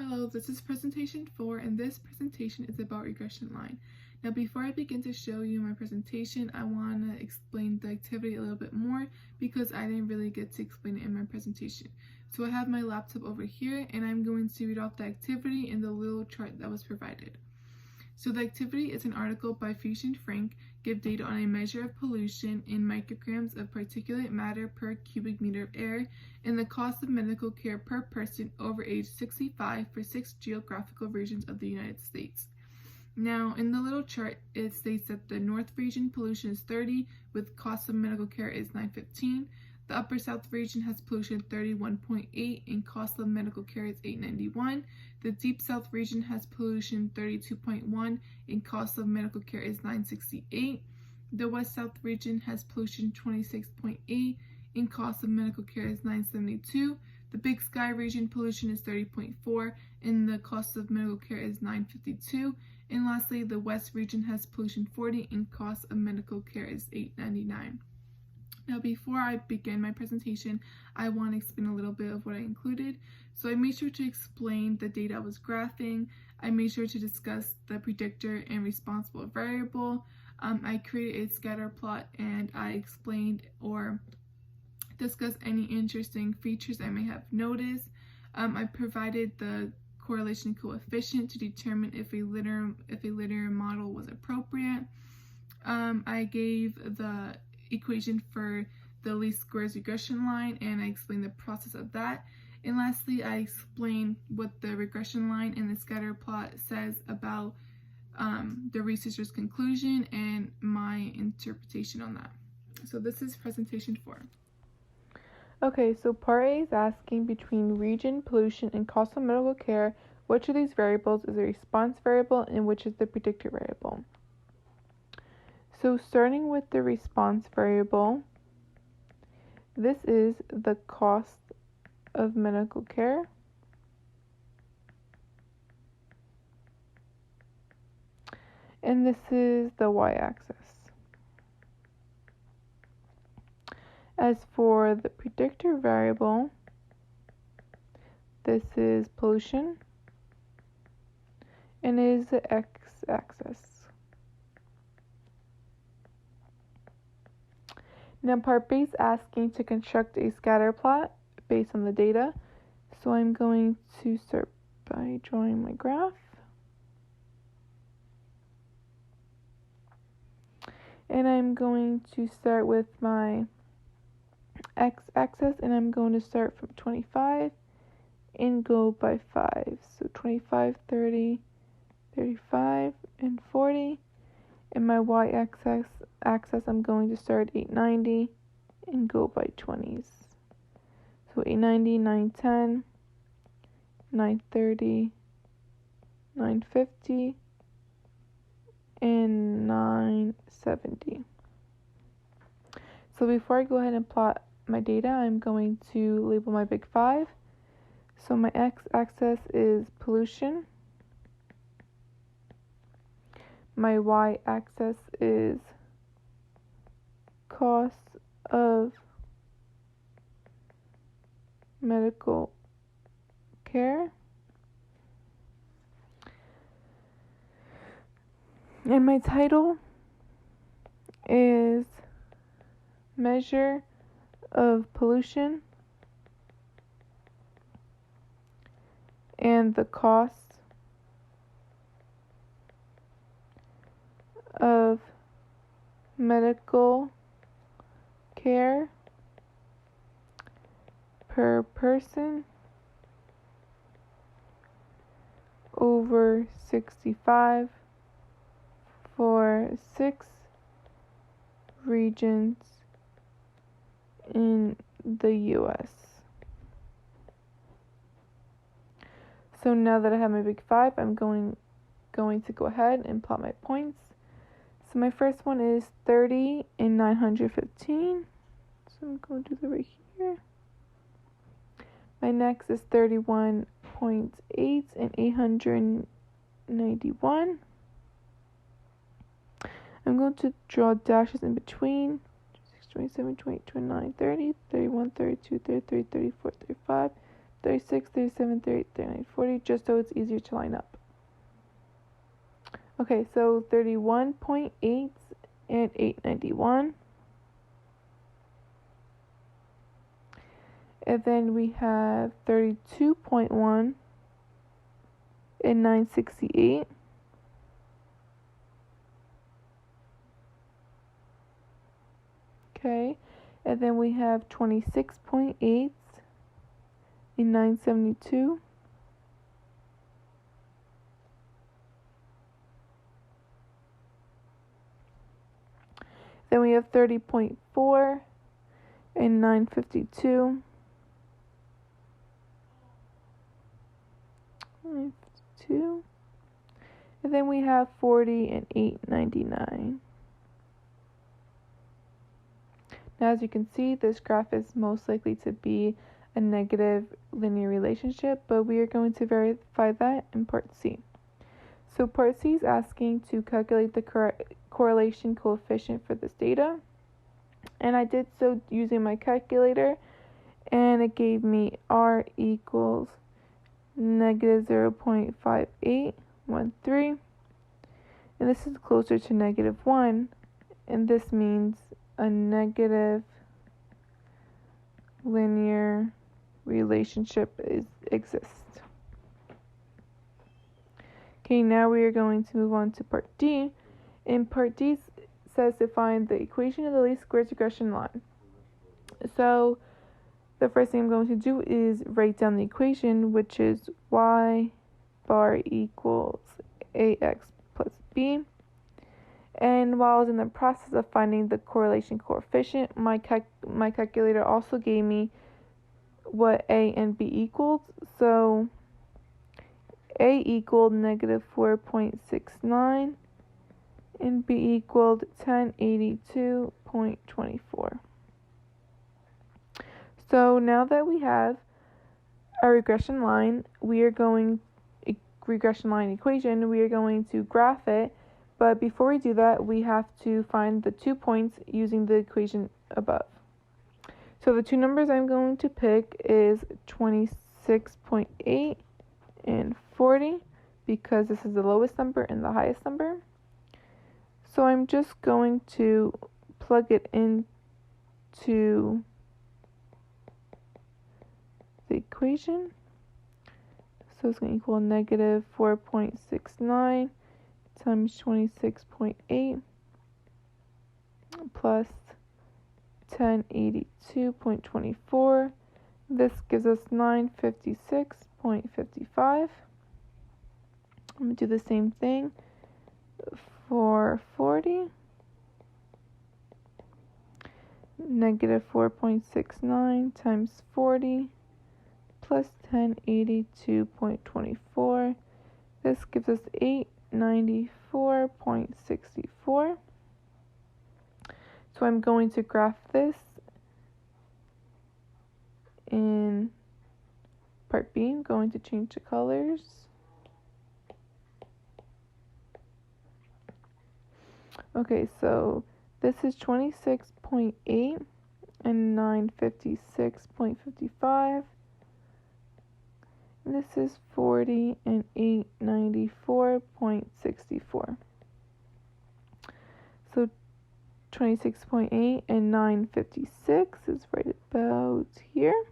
Hello, this is presentation 4, and this presentation is about regression line. Now, before I begin to show you my presentation, I want to explain the activity a little bit more because I didn't really get to explain it in my presentation. So I have my laptop over here, and I'm going to read off the activity in the little chart that was provided. So the activity is an article by Fusion Frank, give data on a measure of pollution in micrograms of particulate matter per cubic meter of air and the cost of medical care per person over age 65 for 6 geographical regions of the United States. Now, in the little chart, it states that the North region pollution is 30, with cost of medical care is $9.15. The Upper South region has pollution 31.8 and cost of medical care is $8.91. The Deep South region has pollution 32.1 and cost of medical care is $9.68. The West South region has pollution 26.8 and cost of medical care is $9.72. The Big Sky region pollution is 30.4 and the cost of medical care is $9.52. And lastly, the West region has pollution 40 and cost of medical care is $8.99. Now, before I begin my presentation, I want to explain a little bit of what I included. So I made sure to explain the data I was graphing. I made sure to discuss the predictor and responsible variable. I created a scatter plot and I explained or discussed any interesting features I may have noticed. I provided the correlation coefficient to determine if a linear model was appropriate. I gave the equation for the least squares regression line, and I explained the process of that. And lastly, I explained what the regression line and the scatter plot says about the researcher's conclusion and my interpretation on that. So this is presentation 4. Okay, so part A is asking between region, pollution, and cost of medical care, which of these variables is a response variable and which is the predictor variable. So starting with the response variable, this is the cost of medical care. And this is the y-axis. As for the predictor variable, this is pollution and is the x-axis. Now part B is asking to construct a scatter plot based on the data. So I'm going to start by drawing my graph. And I'm going to start with my x-axis, and I'm going to start from 25 and go by 5. So 25, 30, 35, and 40. And my y-axis, I'm going to start 890 and go by 20s. So 890, 910, 930, 950, and 970. So before I go ahead and plot my data, I'm going to label my big 5. So my x-axis is pollution. My y-axis is cost of medical care. And my title is measure of pollution and the cost of medical care per person over 65 for 6 regions in the US. So now that I have my big 5, I'm going to go ahead and plot my points. So my first one is 30 and 915. So I'm going to do that right here. My next is 31.8 and 891. I'm going to draw dashes in between. 26, 27, 28, 29, 30, 31, 32, 33, 34, 35, 36, 37, 38, 39, 40, just so it's easier to line up. Okay, so 31.8 and 891. And then we have 32.1 and 968. Okay, and then we have 26.8 and 972. Then we have 30.4 and 952. 952. And then we have 40 and 899. Now, as you can see, this graph is most likely to be a negative linear relationship, but we are going to verify that in part C. So part C is asking to calculate the correlation coefficient for this data, and I did so using my calculator, and it gave me R equals negative 0.5813, and this is closer to negative 1, and this means a negative linear relationship exists. Okay, now we are going to move on to part D. And part D says to find the equation of the least squares regression line. So the first thing I'm going to do is write down the equation, which is y bar equals ax plus b. And while I was in the process of finding the correlation coefficient, my calculator also gave me what a and b equaled. So a equaled negative 4.69 and b equaled 1082.24. So now that we have our regression line equation, we are going to graph it. But before we do that, we have to find the 2 points using the equation above. So the two numbers I'm going to pick is 26.8 and 40, because this is the lowest number and the highest number. So I'm just going to plug it into the equation. So it's going to equal negative 4.69 times 26.8 plus 1082.24. This gives us 956.55. I'm going to do the same thing for 40. Negative 4.69 times 40 plus 1082.24. This gives us 894.64. So I'm going to graph this in part B. I'm going to change the colors. Okay, so this is 26.8 and 956.55. And this is 40 and 894.64. So 26.8 and 956 is right about here.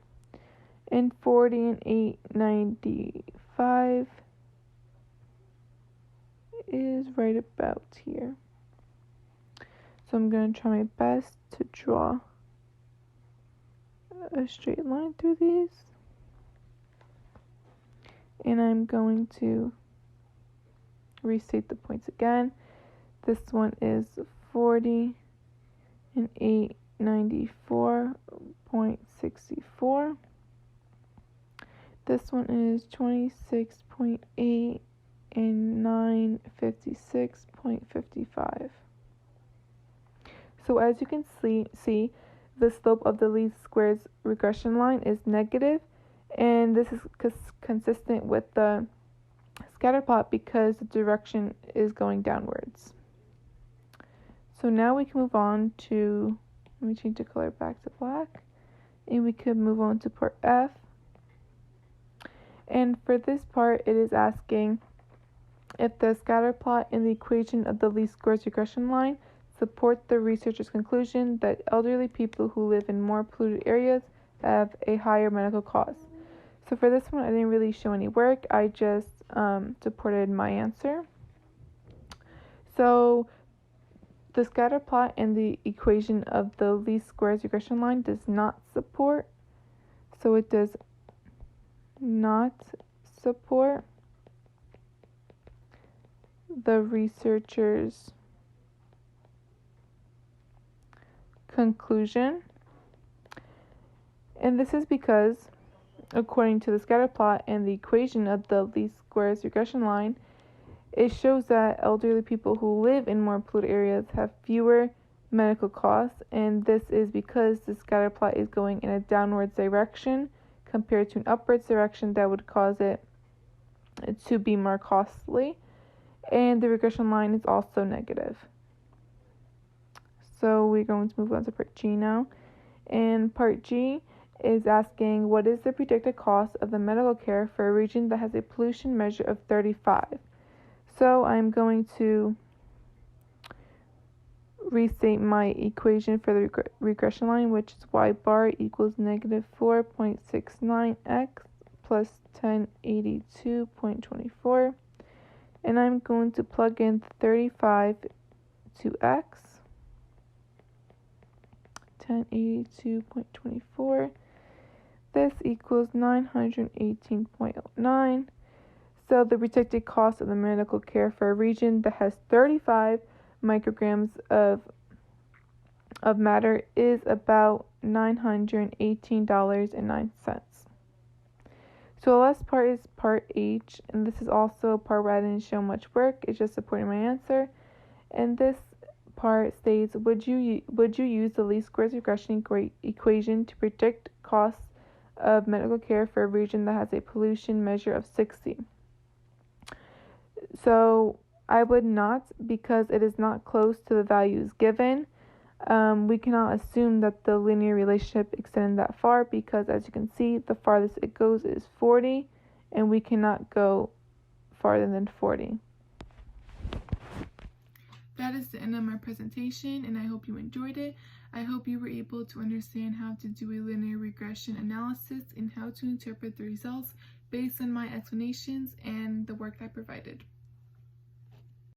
And 40 and 895 is right about here. So I'm going to try my best to draw a straight line through these. And I'm going to restate the points again. This one is 40 and 894.64. This one is 26.8 and 956.55. So as you can see, the slope of the least squares regression line is negative, and this is consistent with the scatter plot because the direction is going downwards. So now we can move on to, let me change the color back to black, and we could move on to part F. And for this part, it is asking if the scatter plot and the equation of the least squares regression line support the researcher's conclusion that elderly people who live in more polluted areas have a higher medical cost. So for this one, I didn't really show any work. I just supported my answer. So the scatter plot and the equation of the least squares regression line does not support. So it does not support the researcher's conclusion. And this is because, according to the scatter plot and the equation of the least squares regression line, it shows that elderly people who live in more polluted areas have fewer medical costs, and this is because the scatter plot is going in a downwards direction compared to an upwards direction that would cause it to be more costly, and the regression line is also negative. So we're going to move on to part G now, and part G is asking what is the predicted cost of the medical care for a region that has a pollution measure of 35. So I'm going to restate my equation for the regression line, which is y bar equals negative 4.69x plus 1082.24. And I'm going to plug in 35 to x, 1082.24. This equals 918.09. So the predicted cost of the medical care for a region that has 35 micrograms of matter is about $918.09. So the last part is part H, and this is also a part where I didn't show much work. It's just supporting my answer. And this part states, would you use the least squares regression equation to predict costs of medical care for a region that has a pollution measure of 60? So I would not, because it is not close to the values given. We cannot assume that the linear relationship extended that far, because as you can see, the farthest it goes is 40, and we cannot go farther than 40. That is the end of my presentation, and I hope you enjoyed it. I hope you were able to understand how to do a linear regression analysis and how to interpret the results based on my explanations and the work I provided.